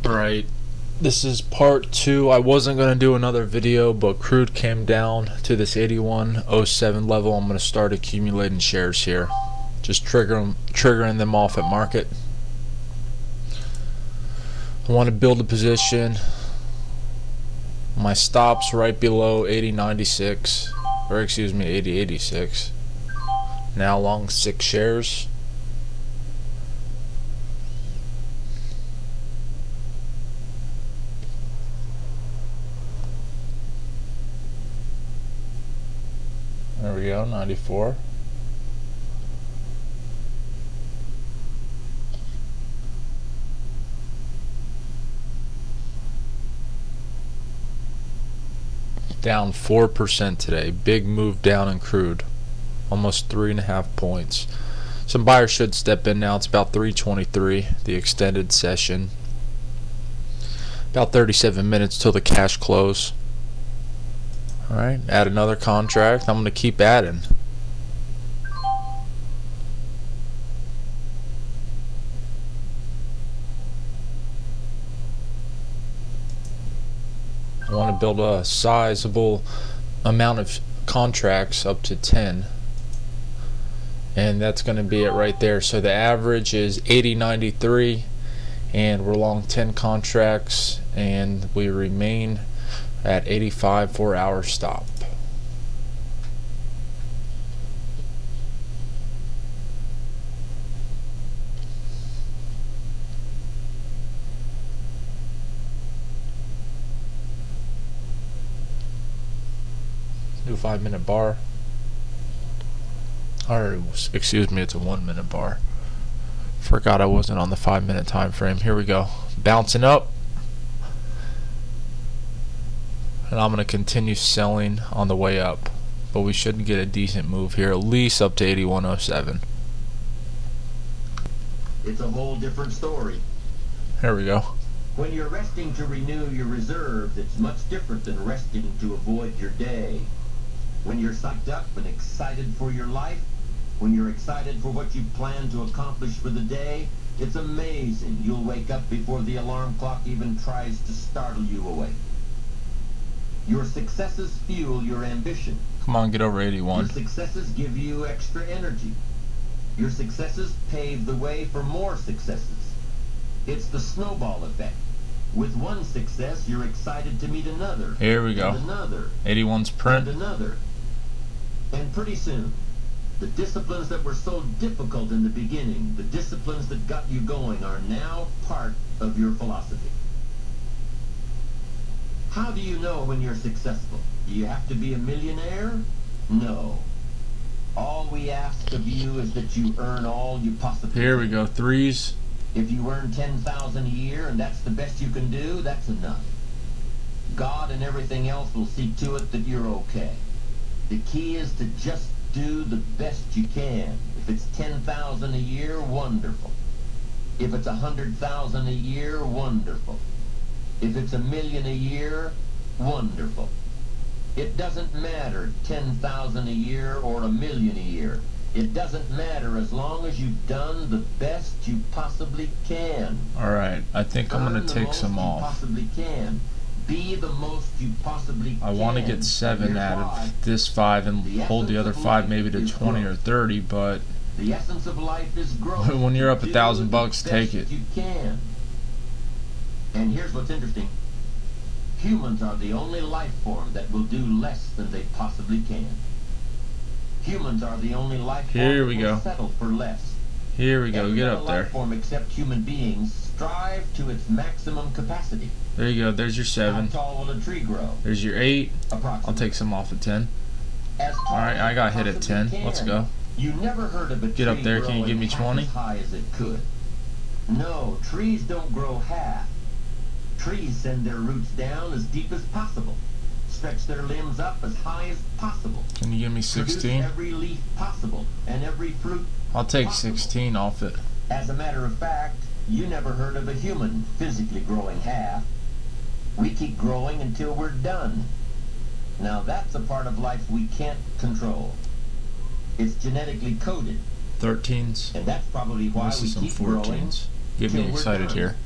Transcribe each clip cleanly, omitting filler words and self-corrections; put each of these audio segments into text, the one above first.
Right, this is part 2. I wasn't going to do another video, but crude came down to this 81.07 level. I'm going to start accumulating shares here, just triggering them off at market. I want to build a position. My stop's right below 80.96, or excuse me, 80.86. Now long 6 shares. There we go, 94. Down 4% today. Big move down in crude. Almost 3.5 points. Some buyers should step in now. It's about 3:23, the extended session. About 37 minutes till the cash close. Alright, add another contract. I'm going to keep adding. I want to build a sizable amount of contracts up to 10. And that's going to be it right there. So the average is 80.93, and we're long 10 contracts, and we remain at 85 for our stop. New 5-minute bar, or excuse me, it's a 1-minute bar. Forgot I wasn't on the 5-minute time frame. Here we go, bouncing up. And I'm going to continue selling on the way up, but we should get a decent move here, at least up to 81.07. It's a whole different story. There we go. When you're resting to renew your reserves, it's much different than resting to avoid your day. When you're psyched up and excited for your life, when you're excited for what you plan to accomplish for the day, it's amazing you'll wake up before the alarm clock even tries to startle you awake. Your successes fuel your ambition. Come on, get over 81. Your successes give you extra energy. Your successes pave the way for more successes. It's the snowball effect. With one success, you're excited to meet another. Here we go. Another. 81's print. And another. And pretty soon, the disciplines that were so difficult in the beginning, the disciplines that got you going, are now part of your philosophy. How do you know when you're successful? Do you have to be a millionaire? No. All we ask of you is that you earn all you possibly can. Here we go, 3s. If you earn $10,000 a year and that's the best you can do, that's enough. God and everything else will see to it that you're okay. The key is to just do the best you can. If it's $10,000 a year, wonderful. If it's $100,000 a year, wonderful. If it's $1 million a year, wonderful. It doesn't matter, 10,000 a year or $1 million a year. It doesn't matter as long as you've done the best you possibly can. Alright, I think I'm going to take some off. Possibly can. Be the most you possibly can. I want to get 7 out of this 5 and hold the other 5 maybe to 20 or 30, but the essence of life is growth. when you're up $1,000, take it. You can. And here's what's interesting. Humans are the only life form that will do less than they possibly can. Humans are the only life form Here we that go. will settle for less. Here we go, Every get other up there. life form except human beings strive to its maximum capacity. There you go, there's your 7. How tall will a tree grow? There's your 8. Approximately. I'll take some off at 10. As tall Alright, as I got it hit at possibly 10. can. Let's go. You never heard of a Get up tree there, can you give me growing 20? half as high as it could. No, trees don't grow half. Trees send their roots down as deep as possible. Stretch their limbs up as high as possible. Can you give me 16? Produce every leaf possible and every fruit I'll take possible. 16 off it. As a matter of fact, you never heard of a human physically growing half. We keep growing until we're done. Now that's a part of life we can't control. It's genetically coded. 13s. And that's probably why This we is some keep growing. $14s. Get me till we're excited done. here.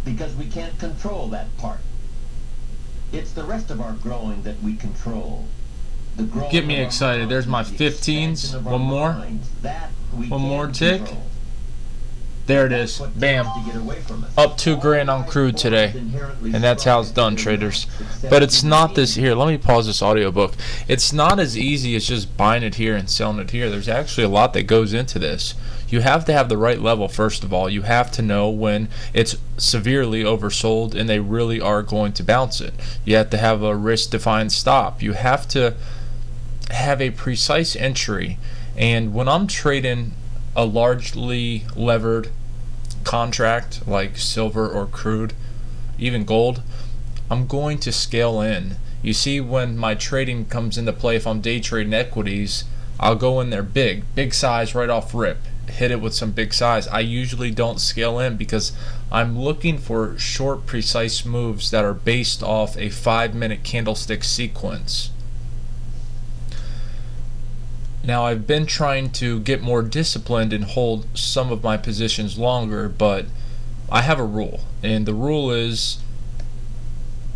because we can't control that part. It's the rest of our growing that we control. The growing Get me of our excited. There's my minds, the 15s. expansion of our One more. minds, that we One more can't tick. control. There it is. What Bam. tends to get away from us. Up 2 grand on crude today. And that's how it's done, traders. But it's not this here. Let me pause this audiobook. It's not as easy as just buying it here and selling it here. There's actually a lot that goes into this. You have to have the right level, first of all. You have to know when it's severely oversold and they really are going to bounce it. You have to have a risk-defined stop. You have to have a precise entry. And when I'm trading a largely levered contract like silver or crude, even gold, I'm going to scale in. You see, when my trading comes into play, if I'm day trading equities, I'll go in there big size right off rip, hit it with some big size. I usually don't scale in because I'm looking for short, precise moves that are based off a 5-minute candlestick sequence. Now, I've been trying to get more disciplined and hold some of my positions longer, but I have a rule, and the rule is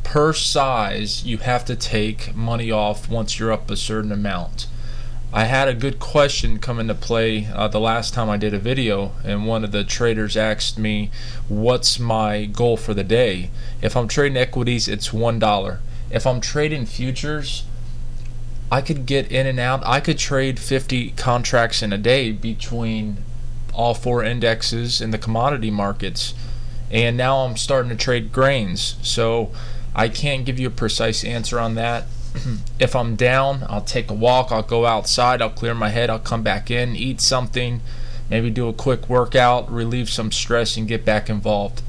per size you have to take money off once you're up a certain amount. I had a good question come into play the last time I did a video, and one of the traders asked me, what's my goal for the day? If I'm trading equities, it's $1. If I'm trading futures, I could get in and out. I could trade 50 contracts in a day between all 4 indexes in the commodity markets. And now I'm starting to trade grains. So I can't give you a precise answer on that. If I'm down, I'll take a walk. I'll go outside. I'll clear my head. I'll come back in, eat something, maybe do a quick workout, relieve some stress, and get back involved.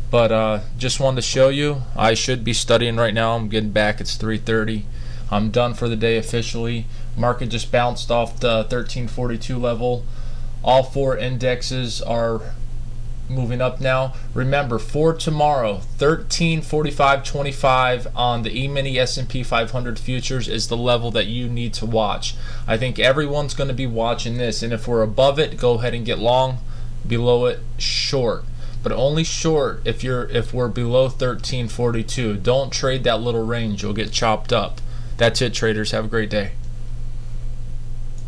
But just wanted to show you. I should be studying right now. I'm getting back. It's 3:30. I'm done for the day officially. Market just bounced off the 1342 level. All 4 indexes are moving up now. Remember, for tomorrow, 1345.25 on the E-mini S&P 500 futures is the level that you need to watch. I think everyone's going to be watching this, and if we're above it, go ahead and get long. Below it, short. But only short if we're below 1342. Don't trade that little range. You'll get chopped up. That's it, traders. Have a great day.